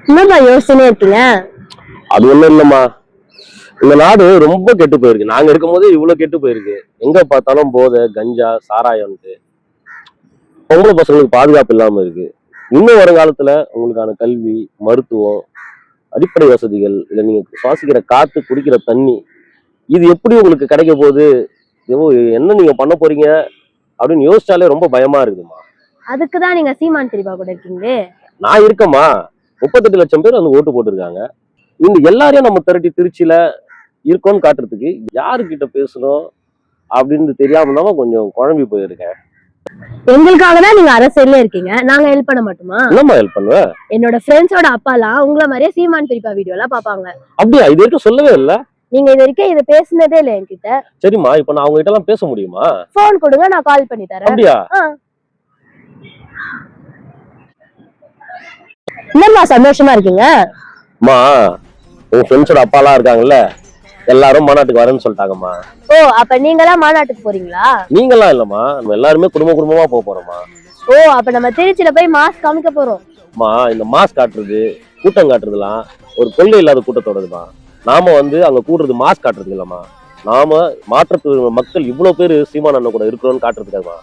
என்னப்பா யோசனை இருக்கீங்க? அது ஒண்ணும் இல்லம்மா. இந்த நாடு ரொம்ப கெட்டு போயிருக்கு. நாங்க இருக்கும் போதே இவ்வளவு கெட்டு போயிருக்கு. எங்க பார்த்தாலும் போதை, கஞ்சா, சாராயம்ட்டு பொம்பளை பசங்களுக்கு பாதுகாப்பு இல்லாம இருக்கு. இன்னும் வருங்காலத்துல உங்களுக்கான கல்வி, மருத்துவம், அடிப்படை வசதிகள், இல்ல நீங்க சுவாசிக்கிற காத்து, குடிக்கிற தண்ணி, இது எப்படி உங்களுக்கு கிடைக்க போகுது? என்ன நீங்க பண்ண போறீங்க அப்படின்னு யோசிச்சாலே ரொம்ப பயமா இருக்குதுமா. அதுக்குதான் நீங்க சீமான் பெரியப்பா கூட இருக்கீங்களே. நான் இருக்கேம்மா. 38 லட்சம் பேர் வந்து ஓட்டு போட்டிருக்காங்க. இந்த எல்லாரையும் நம்ம திரட்டி திருச்சியில இருக்கோம்னு காட்டுறதுக்கு யாருக்கிட்ட பேசணும் அப்படின்னு தெரியாம தான் கொஞ்சம் குழம்பி போயிருக்கேன். எங்களுக்காக தான் நீங்க அரசியல்ல இருக்கீங்க, நாங்க ஹெல்ப் பண்ண மாட்டோமா? என்னம்மா ஹெல்ப் பண்ணுவேன்? என்னோட ஃப்ரெண்ட்ஸோட அப்பாலாம் உங்களை மாதிரியே சீமான் பெரியப்பா வீடியோ எல்லாம் பாப்பாங்க. அப்படியா? இது வரைக்கும் சொல்லவே இல்ல. நீங்க இது வரைக்கும் இதை பேசுனதே இல்ல என்கிட்ட. சரிம்மா, இப்ப நான் அவங்க கிட்ட எல்லாம் பேச முடியுமா? போன் கொடுங்க, நான் கால் பண்ணி தரேன். அப்படியா? என்னம்மா சந்தோஷமா இருக்கீங்க? அம்மா, உங்க ஃப்ரெண்ட்ஸோட அப்பாலாம் இருக்காங்கல்ல, எல்லாரும் மாநாட்டுக்கு வரேன்னு சொல்லிட்டாங்கம்மா. ஓ, அப்ப நீங்களாம் மாநாட்டுக்கு போறீங்களா? நீங்களாம் இல்லம்மா, நம்ம எல்லாருமே குடும்பமா போறோமா. ஓ, அப்ப நம்ம திருச்சியில போய் மாஸ் காமிக்க போறோம். அம்மா, இந்த மாஸ் காட்டுறது, கூட்டம் காட்டுறதுலாம் ஒரு கொள்கை இல்லாத கூட்டத்தோடதுமா. நாம வந்து அங்க கூடுறது மாஸ் காட்டுறது இல்லம்மா. நாம மாற்றத்து மக்கள் இவ்வளவு பேரு சீமான் அண்ணன் கூட இருக்கிறோம்னு காட்டுறதுக்காகமா.